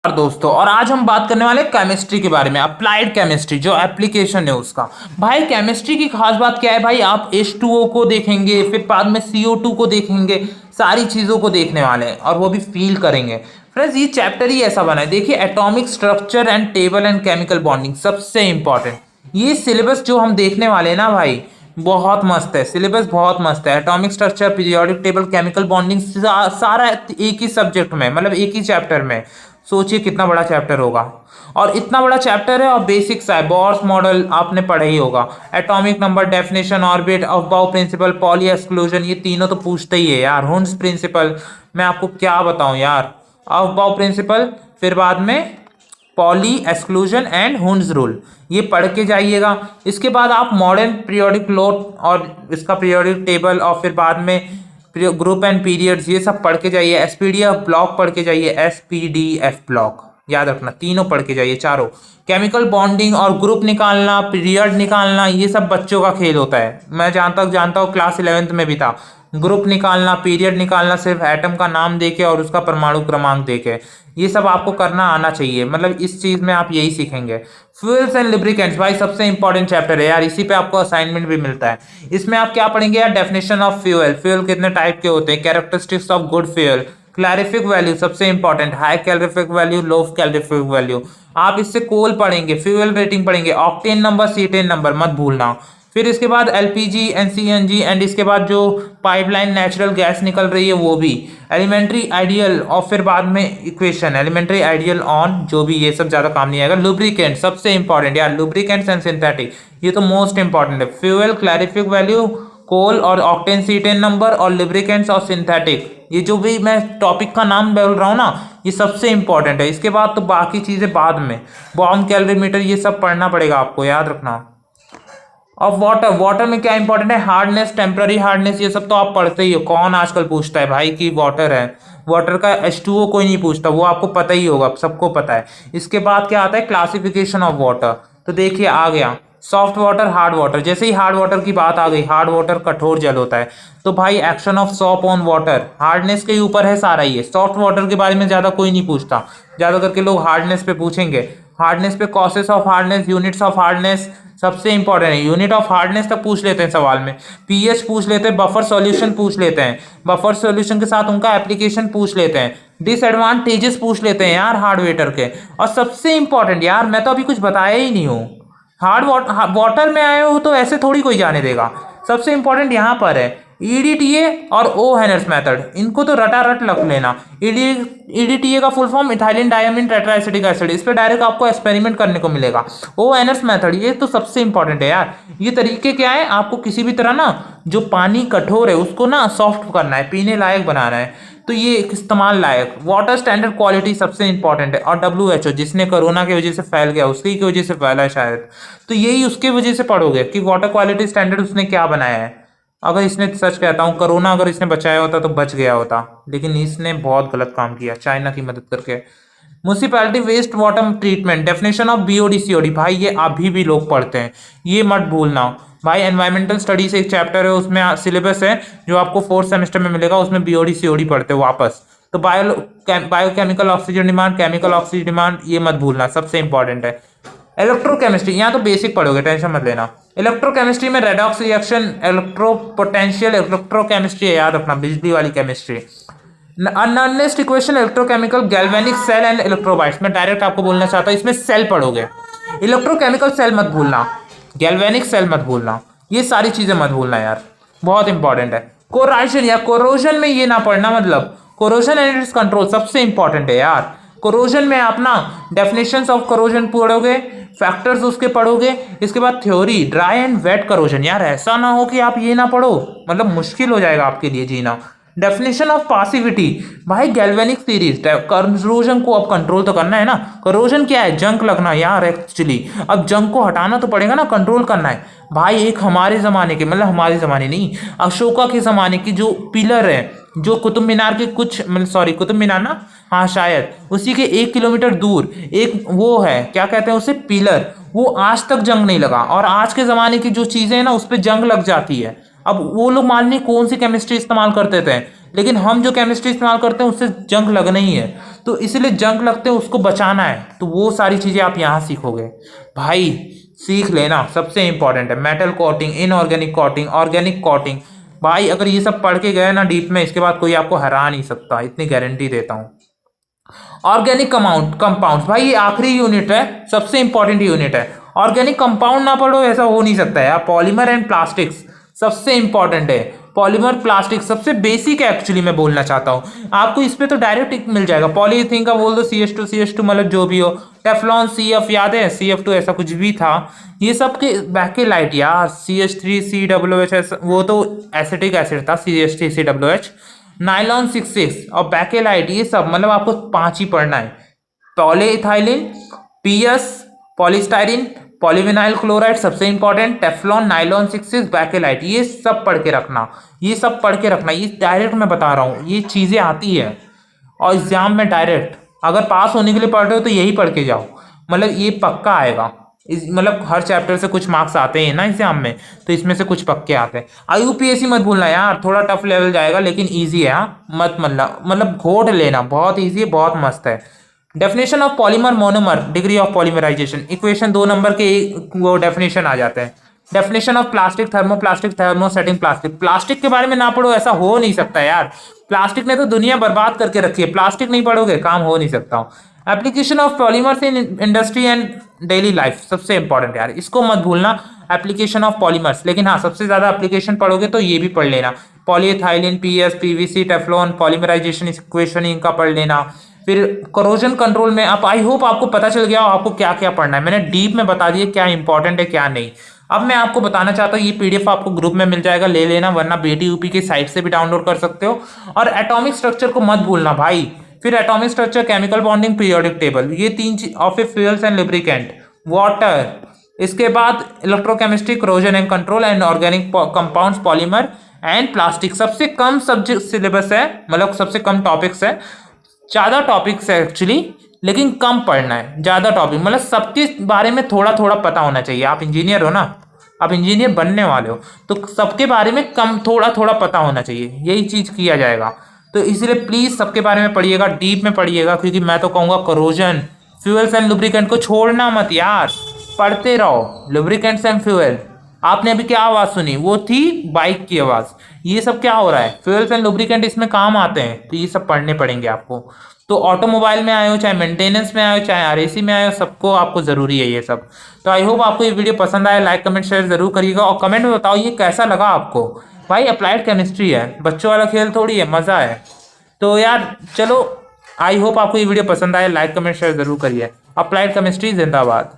और दोस्तों, और आज हम बात करने वाले केमिस्ट्री के बारे में। अप्लाइड केमिस्ट्री जो एप्लीकेशन है उसका। भाई केमिस्ट्री की खास बात क्या है भाई, आप H2O को देखेंगे, फिर बाद में CO2 को देखेंगे, सारी चीज़ों को देखने वाले हैं और वो भी फील करेंगे। फ्रेंड्स ये चैप्टर ही ऐसा बना है, देखिए atomic structure and table and chemical bonding सबसे इंपॉर्टेंट। ये सिलेबस जो हम देखने वाले हैं ना भाई, बहुत मस्त है सिलेबस, बहुत मस्त है। Atomic structure, periodic table, chemical bonding सारा एक ही सब्जेक्ट में, मतलब एक ही चैप्टर में। सोचिए कितना बड़ा चैप्टर होगा, और इतना बड़ा चैप्टर है और बेसिक्स है। बोर्स मॉडल आपने पढ़ा ही होगा, atomic number, definition, orbit, Aufbau principle, Pauli exclusion, ये तीनों तो पूछते ही है यार। हुंस प्रिंसिपल, मैं आपको क्या बताऊं यार, अफबाउ प्रिंसिपल, फिर बाद में पॉली एक्सक्लूजन एंड हुंस रूल, ये पढ़ के जाइएगा। इसके बाद आप मॉडर्न पीरियोडिक लॉ और इसका पीरियोडिक टेबल, और फिर बाद में ग्रुप एंड पीरियड्स, ये सब पढ़ के जाइए। SPDF ब्लॉक पढ़ के जाइए, SPDF ब्लॉक याद रखना, तीनों पढ़ के जाइए चारों। केमिकल बॉन्डिंग और ग्रुप निकालना, पीरियड निकालना, ये सब बच्चों का खेल होता है। मैं जहाँ तक जानता हूँ क्लास 11th में भी था। ग्रुप निकालना, पीरियड निकालना सिर्फ एटम का नाम देके और उसका परमाणु क्रमांक देके, ये सब आपको करना आना चाहिए। मतलब इस चीज में आप यही सीखेंगे। फ्यूल्स एंड लिब्रिकेंट्स भाई सबसे इंपॉर्टेंट चैप्टर है यार, इसी पे आपको असाइनमेंट भी मिलता है। इसमें आप क्या पढ़ेंगे यार, डेफिनेशन ऑफ फ्यूल, फ्यूल कितने टाइप के होते हैं, characteristics of good fuel, calorific value सबसे important, high calorific value, low calorific value. आप इससे कोल पढ़ेंगे, फ्यूल रेटिंग पढ़ेंगे, ऑक्टेन नंबर, सीटेन नंबर मत भूलना। फिर इसके बाद LPG एंड CNG, एंड इसके बाद जो पाइपलाइन नेचुरल गैस निकल रही है वो भी, एलिमेंट्री आइडियल, और फिर बाद में इक्वेशन, एलिमेंट्री आइडियल ऑन, जो भी ये सब ज़्यादा काम नहीं आएगा। लुब्रिकेंट सबसे इंपॉर्टेंट यार, लुब्रिकेंट्स एंड सिंथेटिक, ये तो मोस्ट इंपॉर्टेंट है। फ्यूल, क्लैरिफिक वैल्यू, कोल और ऑक्टेन, सीटेन नंबर, और लुब्रिकेंट्स और सिंथेटिक, ये जो भी मैं टॉपिक का नाम बोल रहा हूँ ना, ये सबसे इंपॉर्टेंट है। इसके बाद तो बाकी चीज़ें बाद में, बॉम्ब कैलोरीमीटर, ये सब पढ़ना पड़ेगा आपको, याद रखना। अब वाटर, वाटर में क्या इंपॉर्टेंट है, हार्डनेस, टेम्पररी हार्डनेस, ये सब तो आप पढ़ते ही हो। कौन आजकल पूछता है भाई कि वाटर है, वाटर का H2O कोई नहीं पूछता, वो आपको पता ही होगा, सबको पता है। इसके बाद क्या आता है, क्लासिफिकेशन ऑफ वाटर। तो देखिए आ गया सॉफ्ट वाटर, हार्ड वाटर। जैसे ही हार्ड वाटर की बात आ गई, हार्ड वाटर कठोर जल होता है, तो भाई action of shop on water, hardness के ऊपर है सारा ये। सॉफ्ट वाटर के बारे में ज्यादा कोई नहीं पूछता, ज्यादा करके लोग हार्डनेस पे पूछेंगे। हार्डनेस पे causes of hardness, units of hardness सबसे इंपॉर्टेंट है। यूनिट ऑफ हार्डनेस तक पूछ लेते हैं सवाल में, pH पूछ लेते हैं, बफर सॉल्यूशन पूछ लेते हैं, बफर सॉल्यूशन के साथ उनका एप्लीकेशन पूछ लेते हैं, डिसएडवांटेजेस पूछ लेते हैं यार हार्ड वाटर के। और सबसे इंपॉर्टेंट यार, मैं तो अभी कुछ बताया ही नहीं हूँ, हार्ड वाटर में आए हो तो ऐसे थोड़ी कोई जाने देगा। सबसे इंपॉर्टेंट यहाँ पर है EDTA और ओ हेनर्स मेथड, इनको तो रटा रट रख लेना। EDTA का full form ethylene diamine tetraacetic acid, इस पे डायरेक्ट आपको एक्सपेरिमेंट करने को मिलेगा। ओ हेनर्स मेथड, ये तो सबसे इंपॉर्टेंट है यार। ये तरीके क्या है, आपको किसी भी तरह ना जो पानी कठोर है उसको ना सॉफ्ट करना है, पीने लायक बनाना है, तो ये इस्तेमाल लायक। वाटर स्टैंडर्ड क्वालिटी सबसे इंपॉर्टेंट है। और WHO जिसने कोरोना की वजह से फैल गया, उसकी की वजह से फैला है शायद, तो यही उसके वजह से पढ़ोगे कि वाटर क्वालिटी स्टैंडर्ड उसने क्या बनाया है। अगर इसने, सच कहता हूँ, कोरोना अगर इसने बचाया होता तो बच गया होता, लेकिन इसने बहुत गलत काम किया चाइना की मदद करके। Municipality waste water treatment, definition of BOD COD, भाई ये अभी भी लोग पढ़ते हैं, ये मत भूलना भाई। एनवायरमेंटल स्टडी से एक चैप्टर है, उसमें सिलेबस है जो आपको 4th सेमेस्टर में मिलेगा, उसमें BOD COD पढ़ते हो वापस। तो biochemical oxygen demand, chemical oxygen demand, ये मत भूलना, सबसे इंपॉर्टेंट है। इलेक्ट्रोकेमिस्ट्री, यहाँ तो बेसिक पढ़ोगे, टेंशन मत लेना। इलेक्ट्रोकेमिस्ट्री में redox reaction, electro potential electrochemistry है, याद रखना, बिजली वाली केमिस्ट्री। Nernst equation, electrochemical, galvanic cell and electrolytes. मैं डायरेक्ट आपको बोलना चाहता हूँ, इसमें सेल पढ़ोगे, इलेक्ट्रोकेमिकल सेल मत भूलना, गैल्वेनिक सेल मत भूलना, ये सारी चीजें मत भूलना यार, बहुत इंपॉर्टेंट है। कोराइजन या कोरोजन में ये ना पढ़ना, मतलब कोरोजन एंड इट्स कंट्रोल सबसे इंपॉर्टेंट है यार। कोरोजन में आप ना डेफिनेशंस ऑफ कोरोजन पढ़ोगे, फैक्टर्स उसके पढ़ोगे, इसके बाद theory, dry and wet corrosion. यार ऐसा ना हो कि आप ये ना पढ़ो, मतलब मुश्किल हो जाएगा आपके लिए जीना। डेफिनेशन ऑफ पासिविटी, भाई गैल्वेनिक सीरीज, करोजन को अब कंट्रोल तो करना है ना। करोजन क्या है, जंग लगना यार एक्चुअली, अब जंग को हटाना तो पड़ेगा ना, कंट्रोल करना है भाई। एक हमारे जमाने के, मतलब हमारे जमाने नहीं, अशोका के जमाने की जो पिलर है, जो कुतुब मीनार के कुछ, सॉरी कुतुब मीनार ना, हाँ शायद उसी के 1 किलोमीटर दूर एक वो है, क्या कहते हैं उसे, पिलर, वो आज तक जंग नहीं लगा। और आज के ज़माने की जो चीज़ें हैं ना, उस पर जंग लग जाती है। अब वो लोग मान ली कौन सी केमिस्ट्री इस्तेमाल करते थे, लेकिन हम जो केमिस्ट्री इस्तेमाल करते हैं उससे जंग लगना ही है, तो इसलिए जंग लगते हैं उसको बचाना है, तो वो सारी चीज़ें आप यहाँ सीखोगे भाई। सीख लेना, सबसे इंपॉर्टेंट है metal coating, inorganic coating, organic coating. भाई अगर ये सब पढ़ के गए ना डीप में, इसके बाद कोई आपको हरा नहीं सकता, इतनी गारंटी देता हूँ। ऑर्गेनिक कंपाउंड भाई ये आखिरी यूनिट है, सबसे इंपॉर्टेंट यूनिट है। ऑर्गेनिक कंपाउंड ना पढ़ो ऐसा हो नहीं सकता है। पॉलीमर एंड प्लास्टिक्स सबसे इंपॉर्टेंट है। पॉलीमर प्लास्टिक सबसे बेसिक है एक्चुअली, मैं बोलना चाहता हूँ आपको। इस पे तो डायरेक्ट मिल जाएगा, पॉलीथीन का बोल दो CH2 मतलब जो भी हो। टेफ्लॉन CF याद है, CF2 ऐसा कुछ भी था। ये सब के बैकेलाइट यार, CH3COOH वो तो एसिटिक एसिड था, CH3COOH। नाइलॉन 66 और बैकेलाइट, ये सब मतलब आपको 5 ही पढ़ना है। Polyethylene, PS, polystyrene, polyvinyl chloride सबसे इंपॉर्टेंट, टेफ्लॉन, नाइलॉन 66, बैकेलाइट, ये सब पढ़ के रखना, ये सब पढ़ के रखना। ये डायरेक्ट मैं बता रहा हूँ, ये चीज़ें आती है और एग्जाम में डायरेक्ट अगर पास होने के लिए पढ़ रहे हो तो यही पढ़ के जाओ, मतलब ये पक्का आएगा। मतलब हर चैप्टर से कुछ मार्क्स आते हैं ना एग्जाम में, तो इसमें से कुछ पक्के आते हैं। IUPAC मत भूलना यार, थोड़ा टफ लेवल जाएगा लेकिन ईजी है। मत मतलब घोट लेना, बहुत ईजी है, बहुत मस्त है। Definition of polymer monomer, degree of polymerization, equation 2 number के वो डेफिनेशन आ जाते हैं। Definition of plastic, thermoplastic, thermosetting plastic. Plastic के बारे में ना पढ़ो ऐसा हो नहीं सकता यार, प्लास्टिक ने तो दुनिया बर्बाद करके रखी है, प्लास्टिक नहीं पढ़ोगे काम हो नहीं सकता। Application of polymers in industry and daily life सबसे इंपॉर्टेंट यार, इसको मत भूलना। एप्लीकेशन ऑफ पॉलीमर्स, लेकिन हाँ सबसे ज्यादा एप्लीकेशन पढ़ोगे तो ये भी पढ़ लेना, polyethylene, PS, PVC, Teflon, polymerization equation इनका पढ़ लेना। फिर करोजन कंट्रोल में आप, आई होप आपको पता चल गया हो आपको क्या क्या पढ़ना है। मैंने डीप में बता दिया क्या इंपॉर्टेंट है क्या नहीं। अब मैं आपको बताना चाहता हूँ, ये PDF आपको ग्रुप में मिल जाएगा, ले लेना, वरना BTUP की साइट से भी डाउनलोड कर सकते हो। और एटॉमिक स्ट्रक्चर को मत भूलना भाई। फिर atomic structure, chemical bonding, periodic table, ये 3 of A fuels and lubricant, water, इसके बाद electrochemistry, corrosion and control and organic compounds, polymer and plastic. सबसे कम सब्जेक्ट सिलेबस है, मतलब सबसे कम टॉपिक्स है। ज़्यादा टॉपिक्स है एक्चुअली, लेकिन कम पढ़ना है। ज़्यादा टॉपिक मतलब सबके बारे में थोड़ा थोड़ा पता होना चाहिए। आप इंजीनियर हो ना, आप इंजीनियर बनने वाले हो, तो सबके बारे में कम थोड़ा थोड़ा पता होना चाहिए, यही चीज़ किया जाएगा। तो इसलिए प्लीज़ सबके बारे में पढ़िएगा, डीप में पढ़िएगा, क्योंकि मैं तो कहूँगा करोजन, फ्यूल्स एंड लुब्रिकेंट को छोड़ना मत यार, पढ़ते रहो। लुब्रिकेंट्स एंड फ्यूल, आपने अभी क्या आवाज़ सुनी, वो थी बाइक की आवाज़। ये सब क्या हो रहा है, फ्यूल्स एंड लुब्रिकेंट इसमें काम आते हैं, तो ये सब पढ़ने पड़ेंगे आपको। तो ऑटोमोबाइल में आए हो, चाहे मेंटेनेंस में आए हो, चाहे RAC में आए हो, सबको आपको ज़रूरी है ये सब। तो आई होप आपको ये वीडियो पसंद आए, लाइक कमेंट शेयर जरूर करिएगा, और कमेंट में बताओ ये कैसा लगा आपको। भाई अप्लाइड केमिस्ट्री है, बच्चों वाला खेल थोड़ी है, मज़ा है। तो यार चलो, आई होप आपको ये वीडियो पसंद आए, लाइक कमेंट शेयर जरूर करिए। अप्लाइड केमिस्ट्री जिंदाबाद।